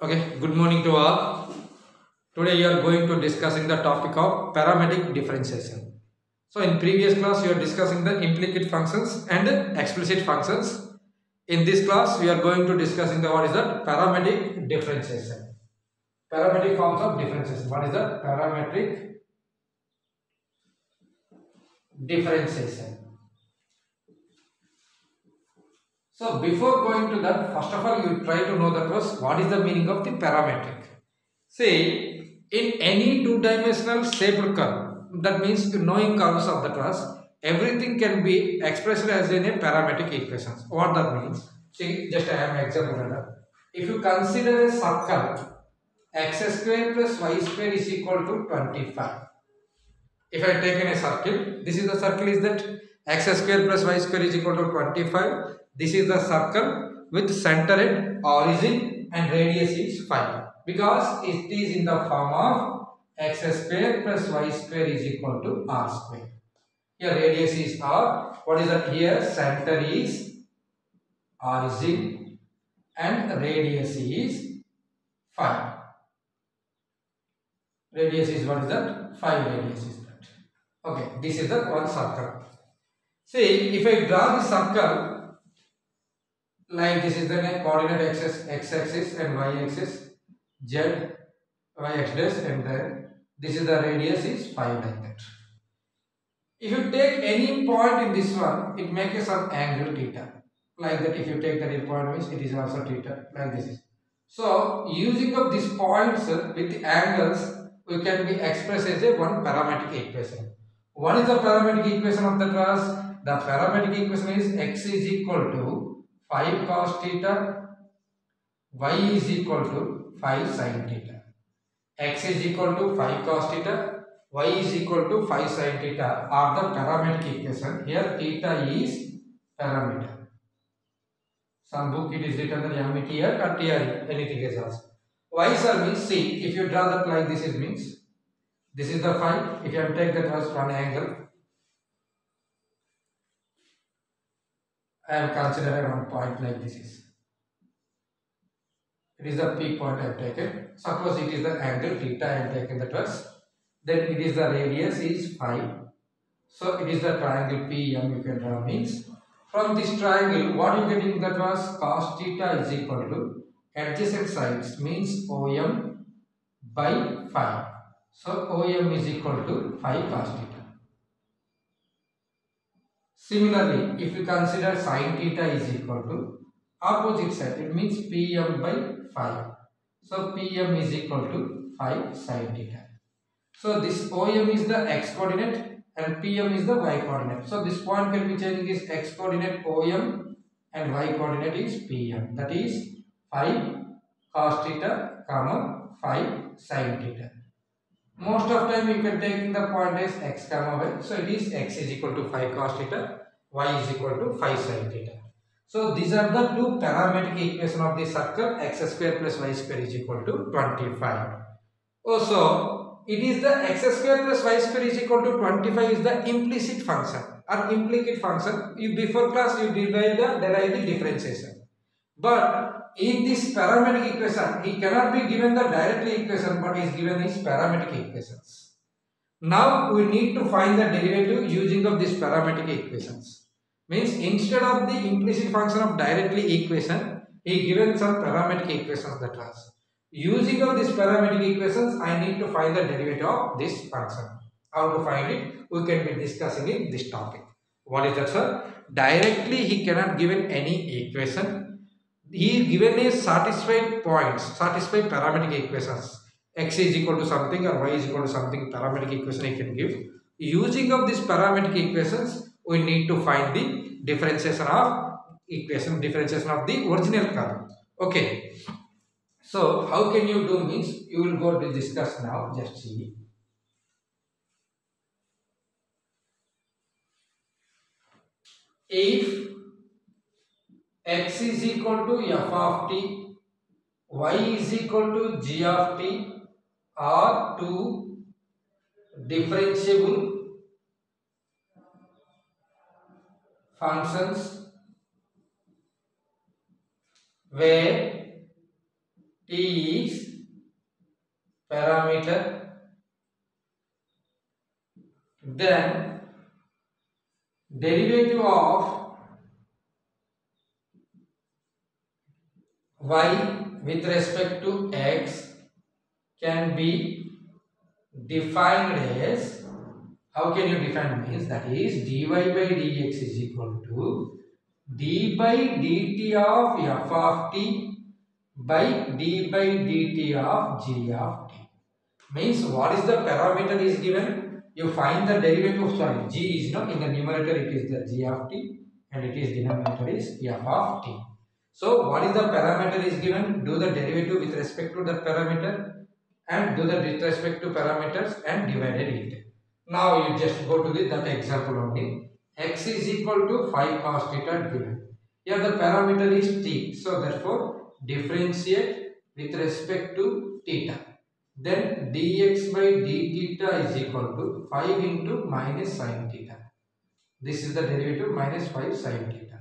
Okay, good morning to all. Today you are going to discussing the topic of parametric differentiation. So in previous class you are discussing the implicit functions and explicit functions. In this class we are going to discussing the what is that parametric differentiation. Parametric forms of differentiation. What is that parametric differentiation? So before going to that, first of all you try to know that was what is the meaning of the parametric. Say in any two-dimensional shaped curve, that means knowing curves of the truss, everything can be expressed as in a parametric equations. What that means? See, just I have an example. If you consider a circle, x square plus y square is equal to 25. If I take in a circle, this is the circle is that x square plus y square is equal to 25. This is the circle with center at origin and radius is 5 because it is in the form of x square plus y square is equal to r square. Here radius is r. What is that here? Center is origin and radius is 5. Radius is what is that? 5 radius is that. Okay, this is the one circle. See, if I draw the circle like this is the coordinate x-axis and y-axis, z, y-x dash, and then this is the radius is 5 like that. If you take any point in this one, it makes some angle theta. Like that, if you take that point means it is also theta, like this is. So, using of these points with angles, we can be expressed as a one parametric equation. What is the parametric equation of the truss? The parametric equation is x is equal to 5 cos theta, y is equal to 5 sin theta. X is equal to 5 cos theta, y is equal to 5 sin theta are the parametric equation. Here theta is parameter. Some book it is written that MET here or TRE, anything is also. Y sir means see, if you draw that like this it means this is the 5. If you take that as one angle, I am considering one point like this is. It is the P point I have taken. Suppose it is the angle theta I am taken that was. Then it is the radius is 5. So it is the triangle PM you can draw means. From this triangle, what you getting that was cos theta is equal to adjacent sides means OM by 5. So OM is equal to 5 cos theta. Similarly, if you consider sin theta is equal to opposite side, it means PM by 5. So PM is equal to 5 sin theta. So this OM is the x coordinate and PM is the y coordinate. So this point can be changing is x coordinate OM and y coordinate is PM. That is 5 cos theta, comma 5 sin theta. Most of time you can take the point as x comma y. So it is x is equal to 5 cos theta, y is equal to 5 sin theta. So these are the two parametric equation of the circle x square plus y square is equal to 25. Also, it is the x square plus y square is equal to 25 is the implicit function or implicit function. You before class you derive the differentiation. But in this parametric equation, he cannot be given the directly equation, but is given his parametric equations. Now we need to find the derivative using of these parametric equations. Means instead of the implicit function of directly equation, he given some parametric equations that was. Using of these parametric equations, I need to find the derivative of this function. How to find it? We can be discussing in this topic. What is that, sir? Directly he cannot given any equation. He given a satisfied points, satisfied parametric equations. X is equal to something or y is equal to something parametric equation he can give. Using of these parametric equations, we need to find the differentiation of equation, differentiation of the original curve. Okay. So how can you do means you will go to discuss now. Just see. If x is equal to f of t, y is equal to g of t are two differentiable functions where t is parameter, then derivative of y with respect to x can be defined as, how can you define means, that is dy by dx is equal to d by dt of f of t by d by dt of g of t. Means what is the parameter is given, you find the derivative of, sorry, g is not in the numerator, it is the g of t and it is denominator is f of t. So what is the parameter is given, do the derivative with respect to that parameter and do the with respect to parameters and divided it. Now you just go to that example only. X is equal to 5 cos theta given. Here the parameter is t. So therefore differentiate with respect to theta. Then dx by d theta is equal to 5 into minus sin theta. This is the derivative, minus 5 sin theta.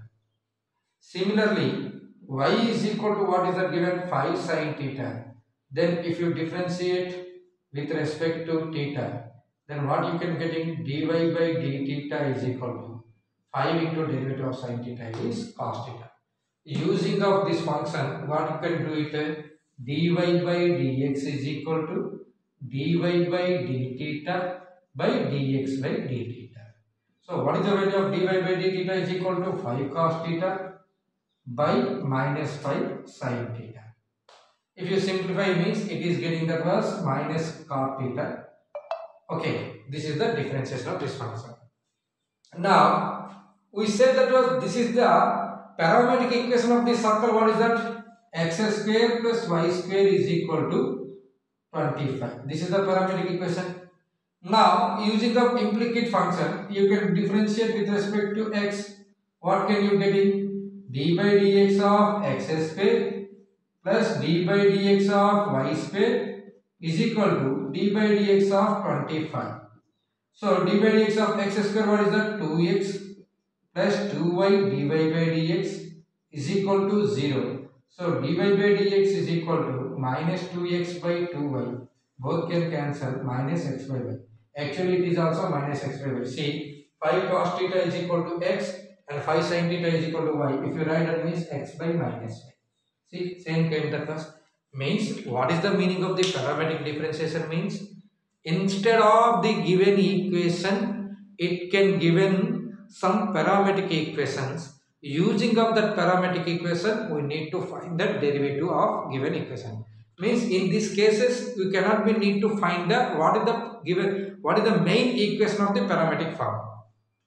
Similarly, y is equal to what is that given, 5 sin theta. Then if you differentiate with respect to theta, then what you can get in dy by d theta is equal to 5 into derivative of sin theta is cos theta. Using of this function, what you can do it, dy by dx is equal to dy by d theta by dx by d theta. So what is the value of dy by d theta is equal to 5 cos theta by minus 5 sin theta. If you simplify means it is getting that was minus cos theta. Okay, this is the differentiation of this function. Now we said that was, this is the parametric equation of this circle. What is that? X square plus y square is equal to 25. This is the parametric equation. Now using the implicate function, you can differentiate with respect to x. What can you get in? D by dx of x square plus d by dx of y square is equal to d by dx of 25. So d by dx of x square, what is that? 2x plus 2y dy by dx is equal to 0. So dy by dx is equal to minus 2x by 2y. Both can cancel, minus x by y. Actually it is also minus x by y. See, 5 cos theta is equal to x and 5 sin theta is equal to y. If you write that means x by minus y. See, same kind that was. Means what is the meaning of the parametric differentiation means? Instead of the given equation, it can given some parametric equations. Using of that parametric equation, we need to find the derivative of given equation. Means in these cases, we cannot be need to find the what is the main equation of the parametric form.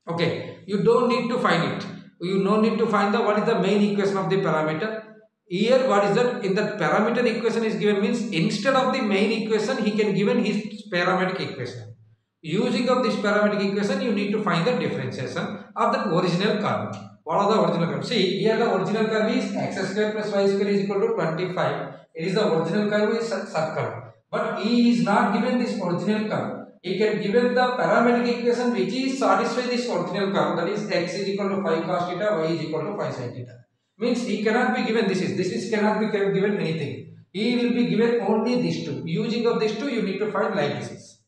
Okay, you don't need to find it. You no need to find the what is the main equation of the parameter. Here what is that, in the parameter equation is given means instead of the main equation he can given his parametric equation. Using of this parametric equation you need to find the differentiation of the original curve. What are the original curve? See, here the original curve is x square plus y square is equal to 25. It is the original curve is circle. But he is not given this original curve. He can given the parametric equation which is satisfy this original curve, that is x is equal to 5 cos theta, y is equal to 5 sin theta. Means he cannot be given this is cannot be given anything. He will be given only these two. Using of these two you need to find like this is.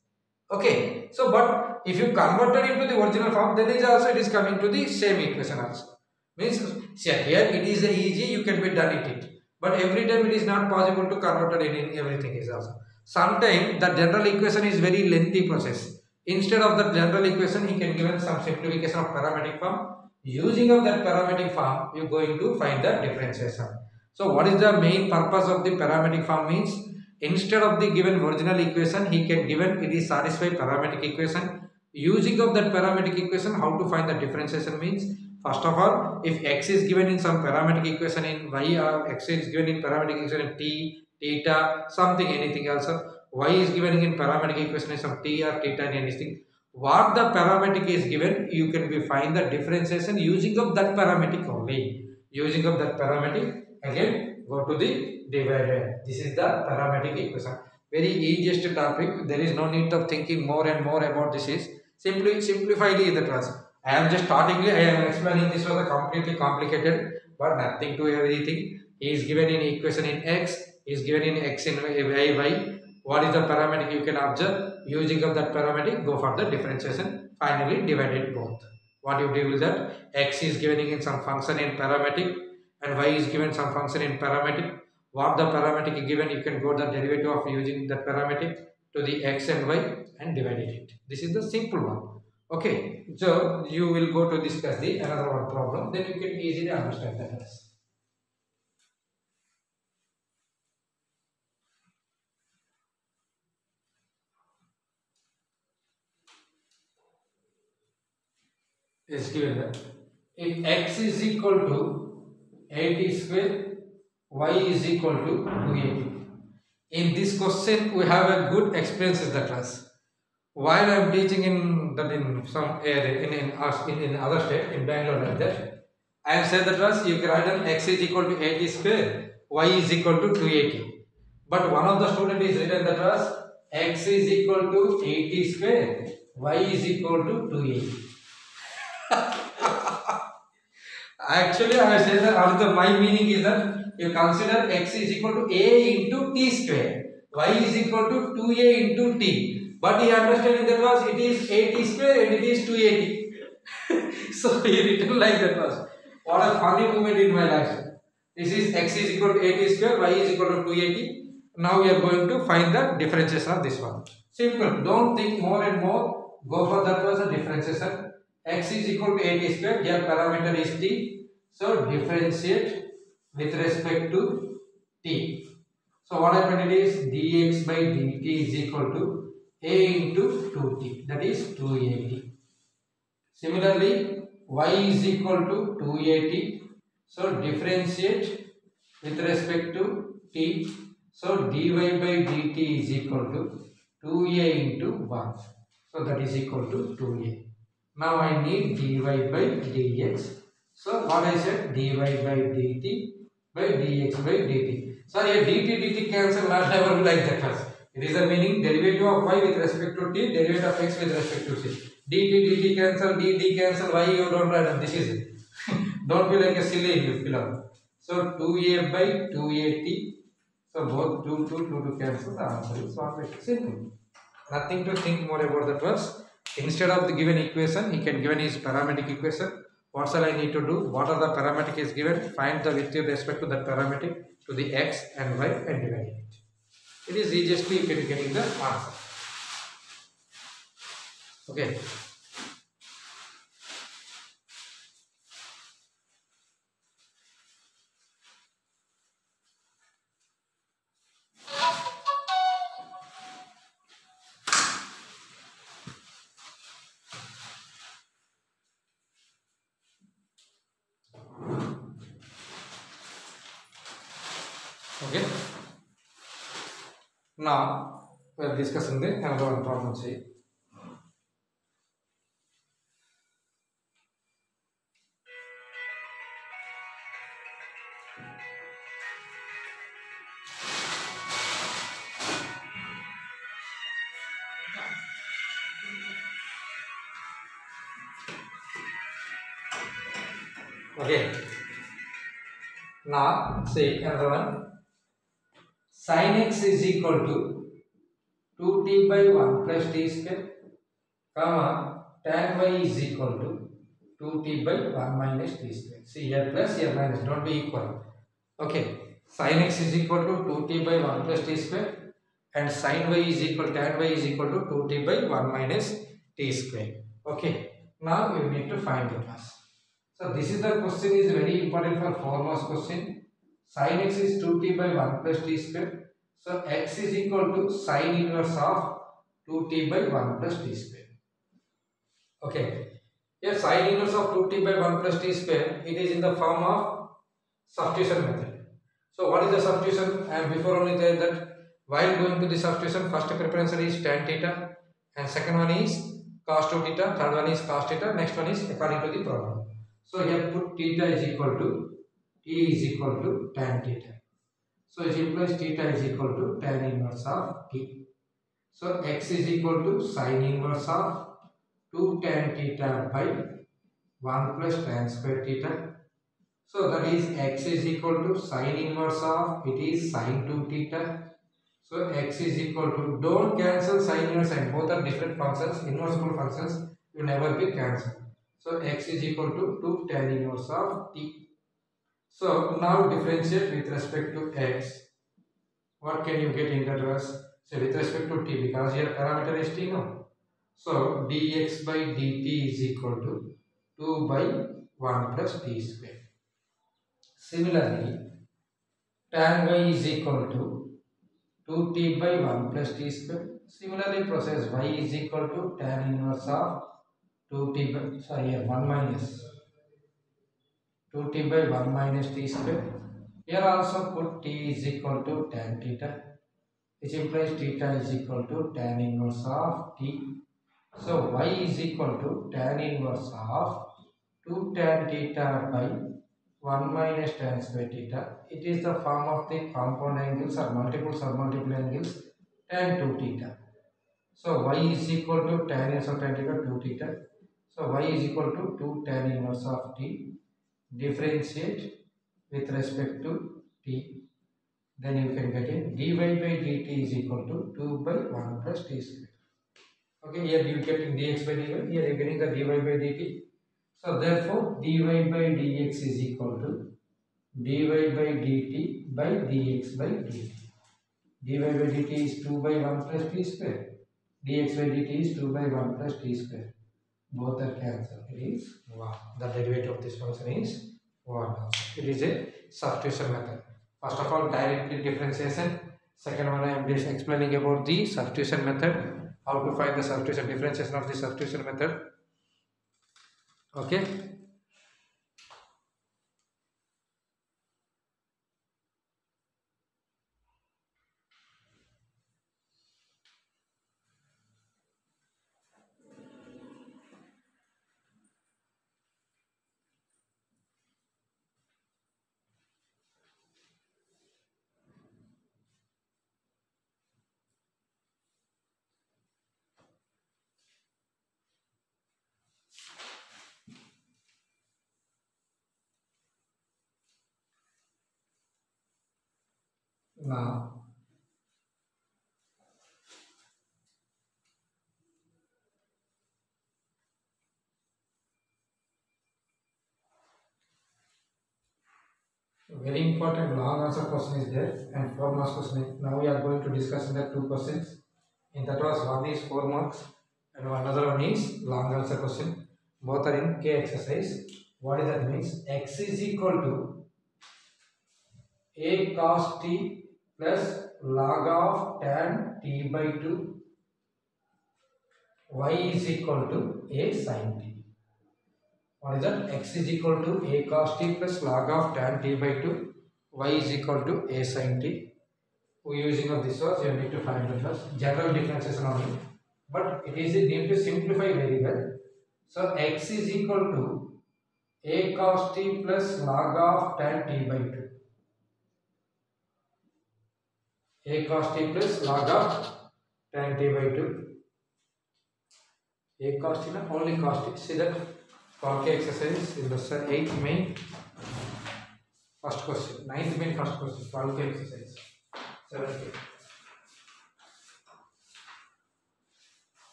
Okay. So but if you converted into the original form, then is also it is coming to the same equation also. Means see, here it is easy, you can be done it. But every time it is not possible to convert it in everything is also. Sometimes the general equation is very lengthy process. Instead of the general equation, he can given some simplification of parametric form. Using of that parametric form, you are going to find the differentiation. So what is the main purpose of the parametric form means? Instead of the given original equation, he can given it is satisfy parametric equation. Using of that parametric equation, how to find the differentiation means? First of all, if x is given in some parametric equation in y, or x is given in parametric equation in t, theta, something, anything else, y is given in parametric equation in some t or theta and anything. What the parametric is given, you can be find the differentiation using of that parametric only. Using of that parametric, again go to the divided. This is the parametric equation. Very easiest topic. There is no need of thinking more and more about this. Is simply simplify the class. I am just starting. I am explaining this was a completely complicated, but nothing to everything. He is given in equation in x. is given in x in y. What is the parametric you can observe? Using of that parametric, go for the differentiation. Finally, divide it both. What you do is that x is given in some function in parametric and y is given some function in parametric. What the parametric is given, you can go the derivative of using the parametric to the x and y and divide it. This is the simple one. Okay, so you will go to discuss the another one problem. Then you can easily understand that. Is given that if x is equal to 80 square, y is equal to 280. In this question, we have a good experience in the class. While I am teaching in some area in other state in Bangalore like that, I am saying the class you can write down x is equal to 80 square, y is equal to 280. But one of the student is written the class x is equal to 80 square, y is equal to 280. Actually, I said that my meaning is that you consider x is equal to a into t square, y is equal to 2a into t. But you understand in that was it is 80 square and it is 280. So he written like that was. What a funny moment in my life. This is x is equal to 80 square, y is equal to 280. Now we are going to find the differentiation of this one. Simple. Don't think more and more. Go for that was a differentiation. X is equal to 80 square. Here parameter is t. So differentiate with respect to t. So what happened is dx by dt is equal to a into 2t. That is 280. Similarly, y is equal to 280. So differentiate with respect to t. So dy by dt is equal to 2a into 1. So that is equal to 2a. Now I need dy by dx. So what I said, dy by dt by dx by dt. So here dt cancel, not never like that first. It is the meaning derivative of y with respect to t, derivative of x with respect to c. dt cancel, dt cancel, y you don't write. This is it. Don't be like a silly you fill up. So 2a by 2at. So both 2 cancel. The answer is 1 by 2. Simple. Nothing to think more about that was. Instead of the given equation, he can given his parametric equation. What shall I need to do? What are the parametric is given? Find the with respect to that parametric to the x and y and divide it. It is easiestly you can getting the answer. Okay. Okay. Now we are discussing the another one problem. See. Okay. Now see another one. Sin x is equal to 2t by 1 plus t square, comma tan y is equal to 2t by 1 minus t square. See here plus here minus, don't be equal. Okay, sin x is equal to 2t by 1 plus t square and sin y is equal, tan y is equal to 2t by 1 minus t square. Okay, now you need to find the plus. So this is the question is very important for foremost question. Sin x is 2t by 1 plus t square. So x is equal to sin inverse of 2t by 1 plus t square. Okay. Here sin inverse of 2t by 1 plus t square, it is in the form of substitution method. So what is the substitution? I am before only said that while going to the substitution, first preference is tan theta and second one is cos 2 theta, third one is cos theta, next one is according to the problem. So here put theta is equal to t is equal to tan theta. So it implies theta is equal to tan inverse of t. So x is equal to sin inverse of 2 tan theta by 1 plus tan square theta. So that is x is equal to sine inverse of, it is sine 2 theta. So x is equal to, don't cancel sine and sine, both are different functions, inversible functions, will never be cancelled. So x is equal to 2 tan inverse of t. So now differentiate with respect to x. What can you get in that was? So with respect to t, because here parameter is t, no. So dx by dt is equal to 2 by 1 plus t square. Similarly, tan y is equal to 2t by 1 plus t square. Similarly, process y is equal to tan inverse of 2t by, sorry, 1 minus 2t by 1 minus t square. Here also put t is equal to tan theta, which implies theta is equal to tan inverse of t. So y is equal to tan inverse of 2 tan theta by 1 minus tan square theta. It is the form of the compound angles or multiple angles tan 2 theta. So y is equal to tan inverse of tan theta 2 theta. So y is equal to 2 tan inverse of t. Differentiate with respect to t. Then you can get it dy by dt is equal to 2 by 1 plus t square. Okay, here you get dx by dy, here you are getting the dy by dt. So therefore dy by dx is equal to dy by dt by dx by dt. dy by dt is 2 by 1 plus t square. dx by dt is 2 by 1 plus t square. Both are cancelled. It is 1. The derivative of this function is 1. It is a substitution method. First of all, directly differentiation. Second one, I am just explaining about the substitution method. How to find the substitution, differentiation of the substitution method. Okay. Now, very important long answer question is there and 4 marks question. Now we are going to discuss in the 2 questions. In that was one is 4 marks and another one is long answer question. Both are in K exercise. What is that means? X is equal to a cos t plus log of tan t by 2. Y is equal to a sin t. What is that? X is equal to a cos t plus log of tan t by 2. Y is equal to a sin t. We using of this was you need to find the first general differentiation only. But it is need to simplify very well. So x is equal to a cos t plus log of tan t by 2. A cos t plus log of tan t by 2. A cos t, not only cos t. See that for K exercise in the 8th main first question, 9th main first question, for K exercise 7th.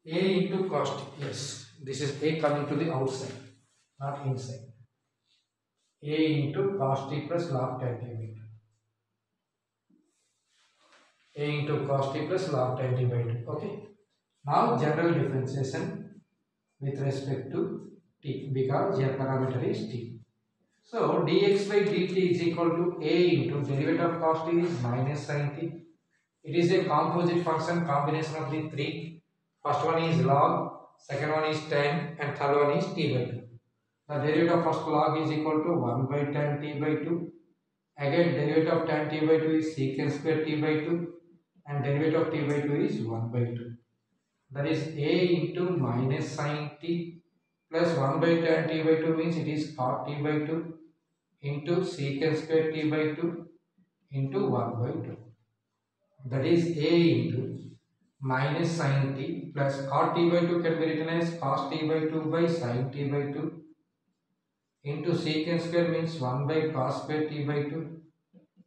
A into cos t. Yes, this is A coming to the outside, not inside. A into cos t plus log tan t by 2. A into cos t plus log tan t by 2. Okay. Now general differentiation with respect to t, because your parameter is t. So dx by dt is equal to a into derivative of cos t is minus sin t. It is a composite function, combination of the three. First one is log, second one is tan, and third one is t by 2. The derivative of first log is equal to 1 by tan t by 2. Again derivative of tan t by 2 is secant square t by 2, and derivative of t by 2 is 1 by 2. That is a into minus sin t plus 1 by tan t by 2 means it is cot t by 2 into secant square t by 2 into 1 by 2. That is a into minus sin t plus cot t by 2 can be written as cos t by 2 by sin t by 2 into secant square means 1 by cos square t by 2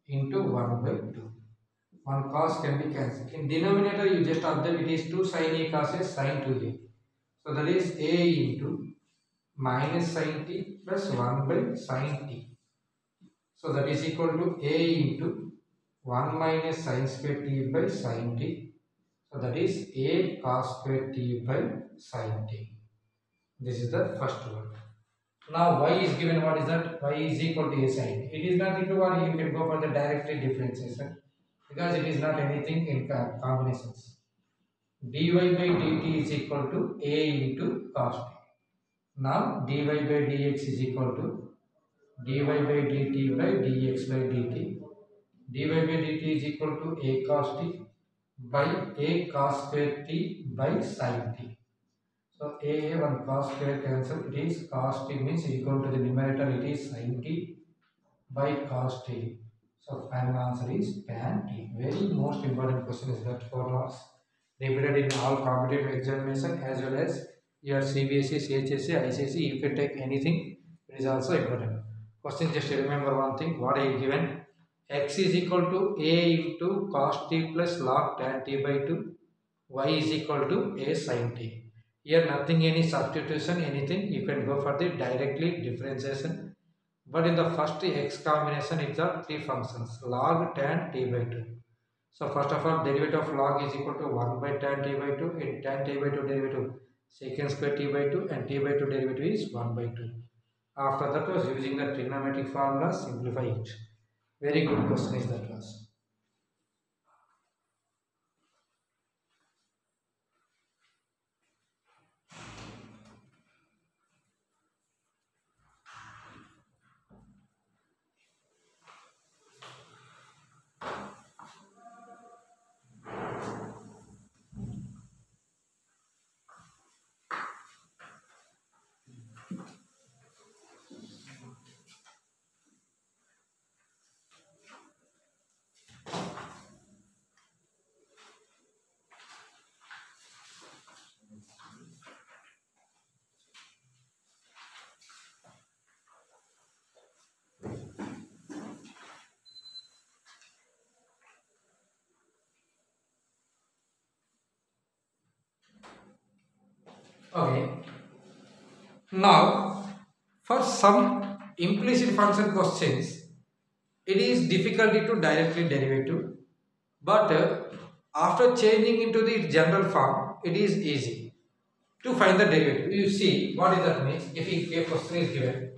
into 1 by 2. One cos can be cancelled. In denominator, you just observe it is 2 sin a cos a sin 2a. So that is a into minus sin t plus 1 by sin t. So that is equal to a into 1 minus sin square t by sin t. So that is a cos square t by sin t. This is the first one. Now y is given. What is that? Y is equal to a sin. It is nothing to worry. You can go for the directly differentiation because it is not anything in combinations. dy by dt is equal to a into cos t. Now dy by dx is equal to dy by dt by dx by dt. dy by dt is equal to a cos t by a cos square t by sin t. So a one cos square cancel. It is cos t means equal to the numerator. It is sin t by cos t. So final answer is tan t. Very most important question is that 4 marks repeated in all competitive examination as well as your CBSE, CHSE, ICSE. You can take anything. It is also important. Question, just remember one thing. What I given? X is equal to a into cos t plus log tan t by 2. Y is equal to a sin t. Here nothing, any substitution, anything. You can go for the directly differentiation. But in the first x combination, it's the three functions log tan t by 2. So first of all, derivative of log is equal to 1 by tan t by 2. In tan t by 2 derivative secant square t by 2 and t by 2 derivative is 1 by 2. After that was using the trigonometric formula, simplify it. Very good question is that was. Okay. Now, for some implicit function questions, it is difficult to directly derivative, but after changing into the general form, it is easy to find the derivative. You see, what is that means? If a question is given,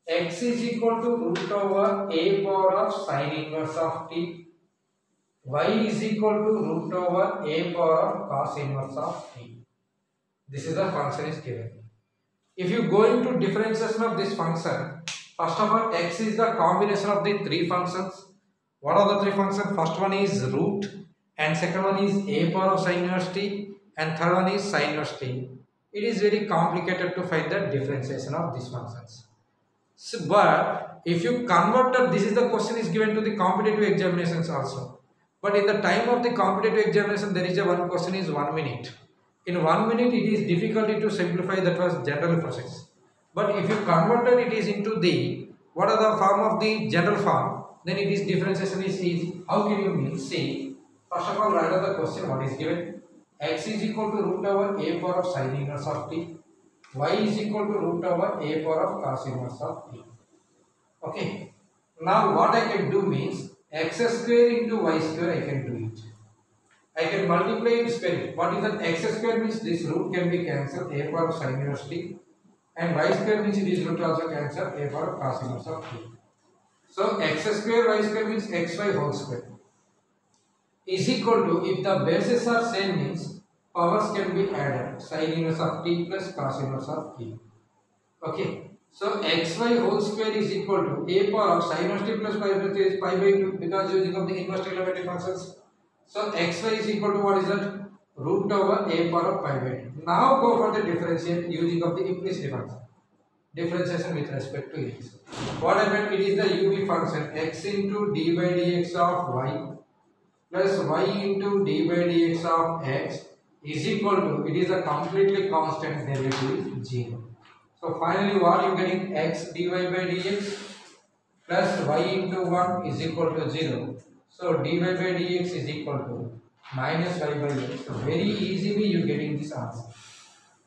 x is equal to root over a power of sin inverse of t, y is equal to root over a power of cos inverse of t. This is the function is given. If you go into differentiation of this function, first of all, x is the combination of the three functions. What are the three functions? First one is root, and second one is a power of sin inverse t, and third one is sin inverse t. It is very complicated to find the differentiation of these functions. So, but if you convert that, this is the question is given to the competitive examinations also. But in the time of the competitive examination, there is a one question is 1 minute. In 1 minute, it is difficult to simplify, that was general process. But if you converted it is into the, what are the form of the general form, then it is differentiation is easy. How can you mean? See, first of all, write out the question, what is given? X is equal to root over a power of sin inverse of t. Y is equal to root over a power of cos inverse of t. Okay. Now what I can do means, x square into y square I can do it. I can multiply it square. What is that? X square means this root can be cancelled, a power of sin inverse t, and y square means this root also cancelled, a power of cos inverse of t. So x square y square means xy whole square is equal to, if the bases are same means powers can be added, sin inverse of t plus cos inverse of t. Okay. So xy whole square is equal to a power of sin inverse t plus pi by 3 is pi by 2 because using of the inverse trigonometric functions. So xy is equal to what is that? Root over a power of pi by 2. Now go for the differentiate using of the implicit function. Differentiation with respect to x. What I meant, it is the UV function x into d by dx of y plus y into d by dx of x is equal to, it is a completely constant derivative is 0. So finally what you getting? X dy by dx plus y into 1 is equal to 0. So dy by dx is equal to minus y by x. So very easily you getting this answer.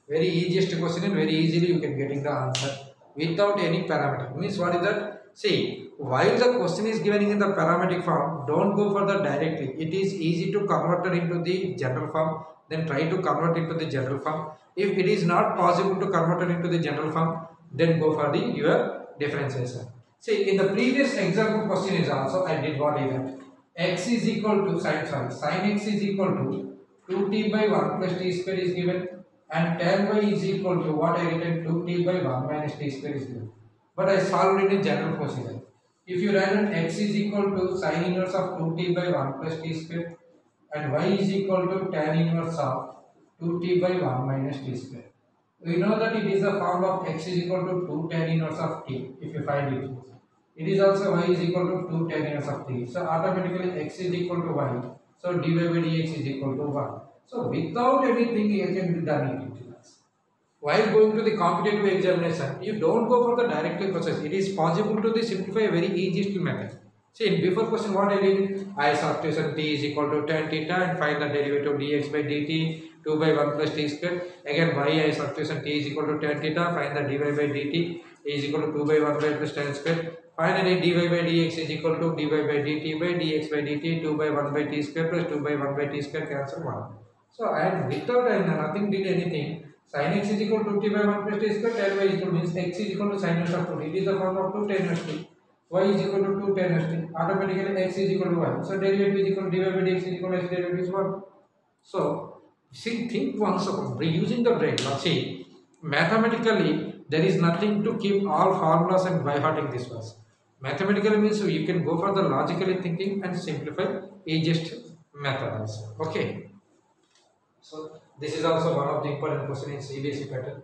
Very easiest question and very easily you can getting the answer without any parameter. Means what is that? See, while the question is given in the parametric form, don't go for the directly. It is easy to convert it into the general form. Then try to convert into the general form. If it is not possible to convert it into the general form, then go for the your differentiation. See, in the previous example question is also I did what is that? X is equal to sin x is equal to 2t by 1 plus t square is given, and tan y is equal to what I written 2t by 1 minus t square is given. But I solved it in general procedure. If you write x is equal to sin inverse of 2t by 1 plus t square and y is equal to tan inverse of 2t by 1 minus t square. We know that it is a form of x is equal to 2 tan inverse of t if you find it. It is also y is equal to 2 tan inverse of t. So automatically x is equal to y. So dy by dx is equal to 1. So without anything you can be done it. While going to the competitive examination, you don't go for the direct process. It is possible to simplify a very easiest method. See, in before question what I did, I substitution t is equal to tan theta and find the derivative dx by dt 2 by 1 plus t square. Again y I substitution t is equal to tan theta, find the dy by dt is equal to 2 by 1 by plus tan square. Finally dy by dx is equal to dy by dt by dx by dt 2 by 1 by t square plus 2 by 1 by t square cancel 1. So I am without nothing did anything. Sin x is equal to t by 1 plus t square, tan y is equal to means x is equal to sin inverse of 2t. It is the form of 2 tan inverse t. Y is equal to 2 tan inverse t. Automatically x is equal to y. So derivative is equal to dy by dx is equal to x derivative is 1. So see, think once about using the brain. Now see, mathematically there is nothing to keep all formulas and by hearting this was. Mathematically means you can go for the logically thinking and simplify easiest method also. Okay. So this is also one of the important question in CBSE pattern.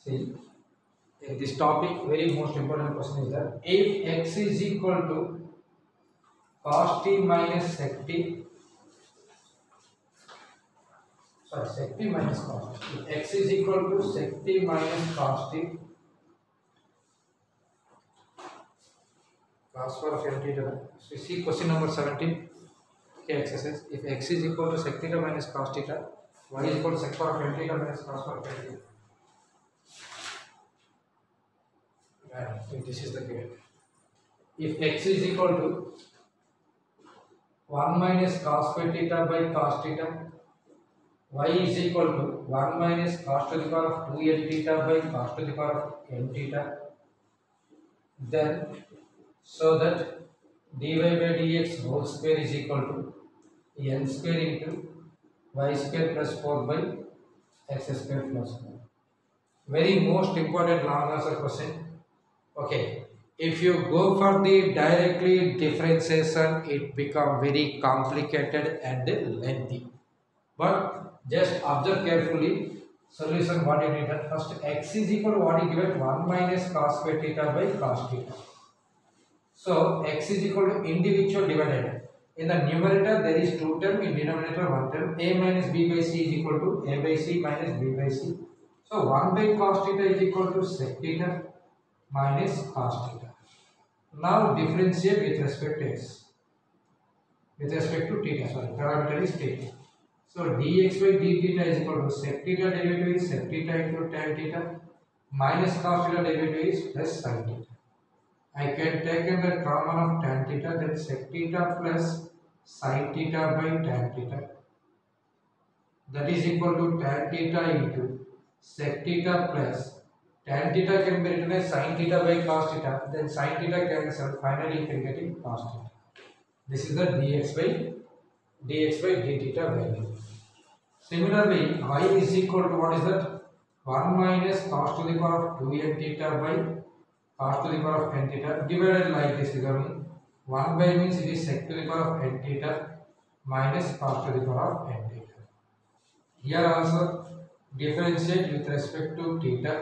See, in this topic, very most important question is that if x is equal to cos t minus sec t, sec t minus cos t. If x is equal to sec t minus cos t, cos power of n theta. So see question number 17. Okay, exercise. If x is equal to sec theta minus cos theta, y is equal to sec power of n theta minus cos power of n theta. This is the given. If x is equal to 1 minus cos square theta by cos theta, y is equal to 1 minus cos to the power of 2n theta by cos to the power of n theta, then so that dy by dx whole square is equal to n square into y square plus 4 by x square plus 1. Very most important long answer question. Okay, if you go for the directly differentiation, it become very complicated and lengthy. But just observe carefully. Solution what you need. First, x is equal to what is given 1 minus cos square theta by cos theta. So x is equal to individual divided. In the numerator there is 2 term, in denominator 1 term. A minus b by c is equal to a by c minus b by c. So 1 by cos theta is equal to sec theta minus cos theta. Now differentiate with respect to x. With respect to theta, sorry, parameter is theta. So dx by d theta is equal to sec theta derivative is sec theta into tan theta minus cos theta derivative is plus sin theta. I can take in the common of tan theta, then sec theta plus sin theta by tan theta. That is equal to tan theta into sec theta plus tan theta can be written as sin theta by cos theta, then sin theta cancel, finally you can get in cos theta. This is the dx by d theta value. Similarly, y is equal to what is that? 1 minus cos to the power of 2n theta by cos to the power of n theta divided like this is only 1 by means it is sec to the power of n theta minus cos to the power of n theta. Here also differentiate with respect to theta.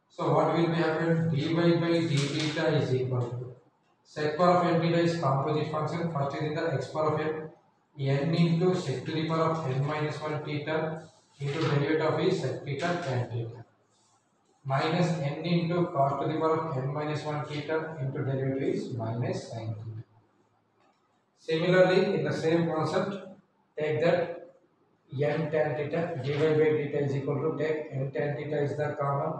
So what will be happen? Dy by d theta is equal to sec power of n theta is composite function. First is in the x power of n into sec to the power of n minus 1 theta into derivative of is sec theta tan theta minus n into cos to the power of n minus 1 theta into derivative is minus sin theta. Similarly, in the same concept, take that n tan theta, dy by theta is equal to take n tan theta is the common.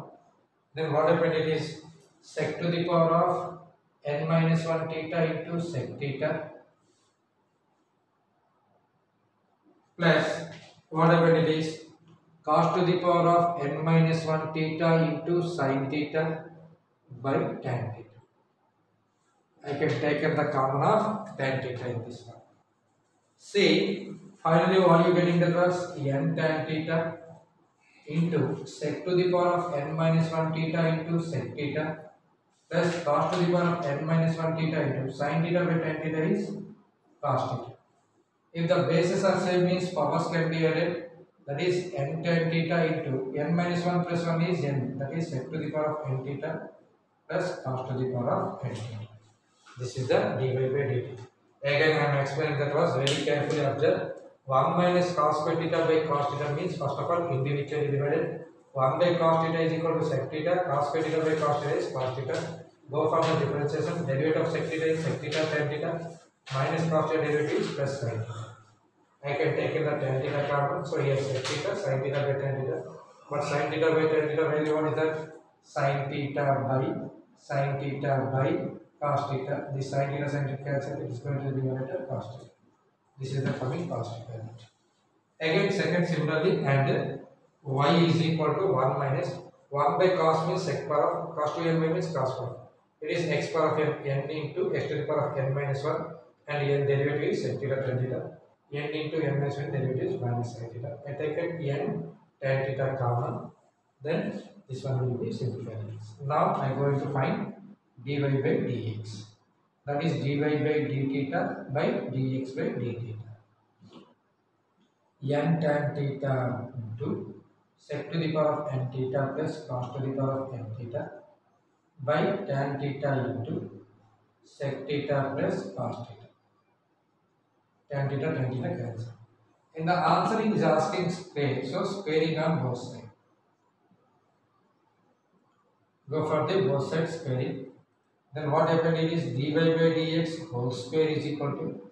Then what happened? It is sec to the power of n minus 1 theta into sec theta plus what happened? It is cos to the power of n minus 1 theta into sin theta by tan theta. I can take the common of tan theta in this one. See, finally what you getting the cross? N tan theta into sec to the power of n minus 1 theta into sec theta plus cos to the power of n minus 1 theta into sin theta by tan theta is cos theta. If the bases are same means powers can be added. That is n tan theta into n minus 1 plus 1 is n. That is sec to the power of n theta plus cos to the power of n theta. This is the dy by dt. Again I am explaining that was very carefully observed. 1 minus cos square theta by cos theta means first of all individually divided. 1 by cos theta is equal to sec theta. Cos square theta by cos theta is cos theta. Go for the differentiation. Derivative of sec theta is sec theta tan theta minus cos theta derivative is plus sin theta. I can take in the tan theta common. So here sec theta sin theta by tan theta. But sin theta by tan theta value what is that? Sin theta by cos theta. This sin theta cancel. It is going to be divided by cos theta. This is the coming cos theta. Again second similarly and y is equal to 1 minus 1 by cos means sec power of cos to n by means cos power. It is x power of n into x to the power of n minus 1 and n derivative is sec theta tan theta. N into n minus 1 derivative is minus sin theta. I take n tan theta common. Then this one will be simplified. Now I am going to find dy by dx. That is dy by d theta by dx by d theta. N tan theta into sec to the power of n theta plus cos to the power of n theta by tan theta into sec theta plus cos theta. Tan theta cancel. In the answer it is asking square, so squaring on both sides. Go for the both sides squaring. Then what happened? It is dy by dx whole square is equal to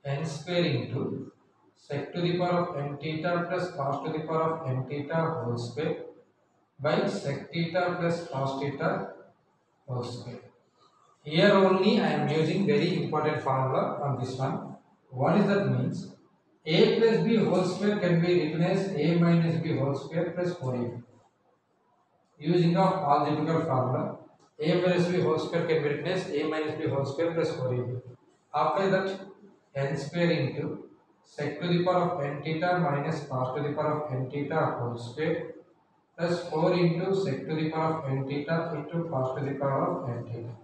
n square into sec to the power of n theta plus cos to the power of n theta whole square by sec theta plus cos theta whole square. Here only I am using very important formula on this one. What is that means? A plus b whole square can be written as a minus b whole square plus 4ab. Using of algebraical formula, a plus b whole square can be written as a minus b whole square plus 4ab. After that, n square into sec to the power of n theta minus cos to the power of n theta whole square plus 4 into sec to the power of n theta into cos to the power of n theta.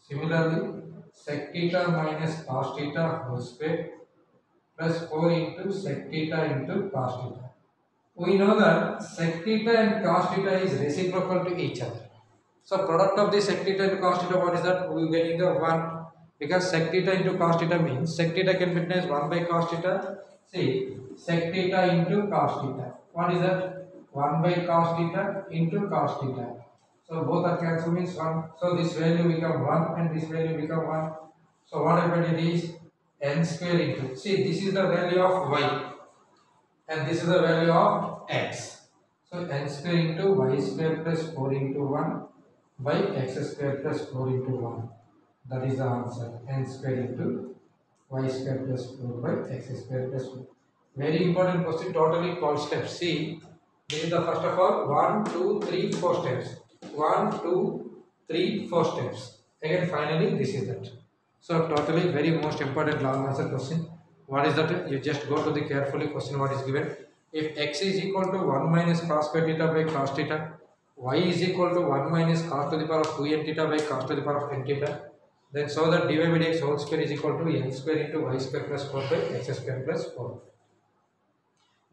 Similarly, sec theta minus cos theta whole square plus 4 into sec theta into cos theta. We know that sec theta and cos theta is reciprocal to each other. So product of the sec theta and cos theta, what is that? We will get into 1 because sec theta into cos theta means sec theta can be written as 1 by cos theta. See, sec theta into cos theta. What is that? 1 by cos theta into cos theta. So both are cancelled means 1. So this value become 1 and this value become 1. So what happened? It is n square into. See, this is the value of y and this is the value of x. So n square into y square plus 4 into 1 by x square plus 4 into 1. That is the answer. N square into y square plus 4 by x square plus 4. Very important question. Totally 12 steps. See, this is the first of all 1, 2, 3, 4 steps. 1, 2, 3, 4 steps. Again, finally, this is that. So, totally very most important long answer question. What is that? You just go to the carefully question what is given. If x is equal to 1 minus cos square theta by cos theta, y is equal to 1 minus cos to the power of 2n theta by cos to the power of n theta, Then so that dy by dx whole square is equal to n square into y square plus 4 by x square plus 4.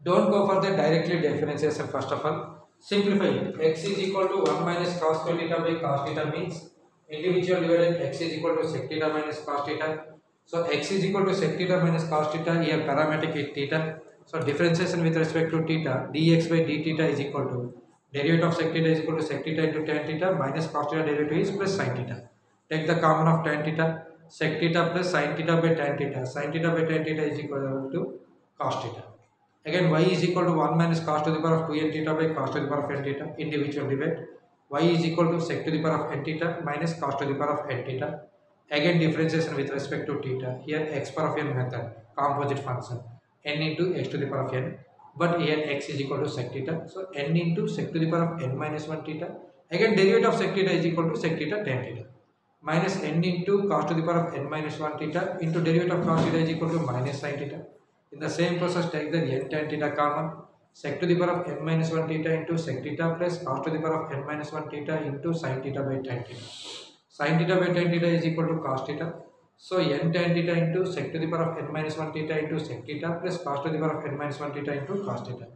Don't go for the directly differentiation first of all. Simplify it. X is equal to 1 minus cos square theta by cos theta means individual divided x is equal to sec theta minus cos theta. So x is equal to sec theta minus cos theta, here parametric is theta. So differentiation with respect to theta, dx by d theta is equal to derivative of sec theta is equal to sec theta into tan theta minus cos theta derivative is plus sin theta. Take the common of tan theta, sec theta plus sin theta by tan theta. Sin theta by tan theta is equal to cos theta. Again y is equal to 1 minus cos to the power of 2n theta by cos to the power of n theta, individual divide. Y is equal to sec to the power of n theta minus cos to the power of n theta. Again differentiation with respect to theta. Here x power of n method, composite function, n into x to the power of n. But here x is equal to sec theta. So n into sec to the power of n minus 1 theta. Again derivative of sec theta is equal to sec theta tan theta. Minus n into cos to the power of n minus 1 theta into derivative of cos theta is equal to minus sin theta. In the same process, take the n tan theta common. Sec to the power of n minus 1 theta into sec theta plus cos to the power of n minus 1 theta into sin theta by tan theta. Sin theta by tan theta is equal to cos theta. So n tan theta into sec to the power of n minus 1 theta into sec theta plus cos to the power of n minus 1 theta into cos theta.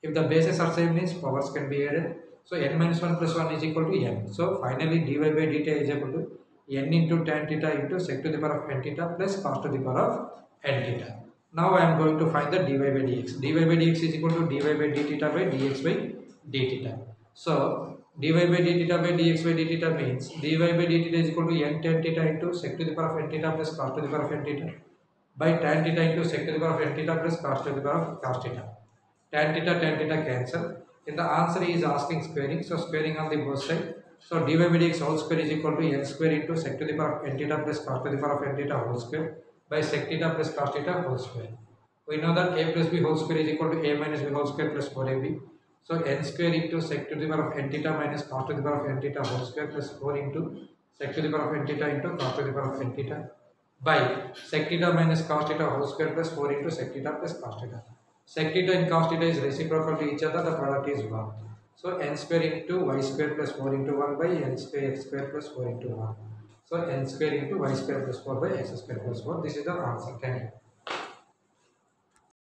If the bases are same means powers can be added. So n minus 1 plus 1 is equal to n. So finally dy by dt is equal to n into tan theta into sec to the power of n theta plus cos to the power of n theta. Now I am going to find the dy by dx. dy by dx is equal to dy by d theta by dx by d theta. So dy by d theta by dx by d theta means dy by d theta is equal to n tan theta into sec to the power of n theta plus cos to the power of n theta by tan theta into sec to the power of n theta plus cos to the power of cos theta. Tan theta cancel. In the answer he is asking squaring, so squaring on the both side. So dy by dx whole square is equal to n square into sec to the power of n theta plus cos to the power of n theta whole square by sec theta plus cos theta whole square. We know that a plus b whole square is equal to a minus b whole square plus 4ab. So n square into sec to the power of n theta minus cos to the power of n theta whole square plus 4 into sec to the power of n theta into cos to the power of n theta by sec theta minus cos theta whole square plus 4 into sec theta plus cos theta. Sec theta and cos theta is reciprocal to each other, the product is 1. So n square into y square plus 4 into 1 by n square x square plus 4 into 1. So n square into y square plus 4 by x square plus 4. This is the answer. Thank you.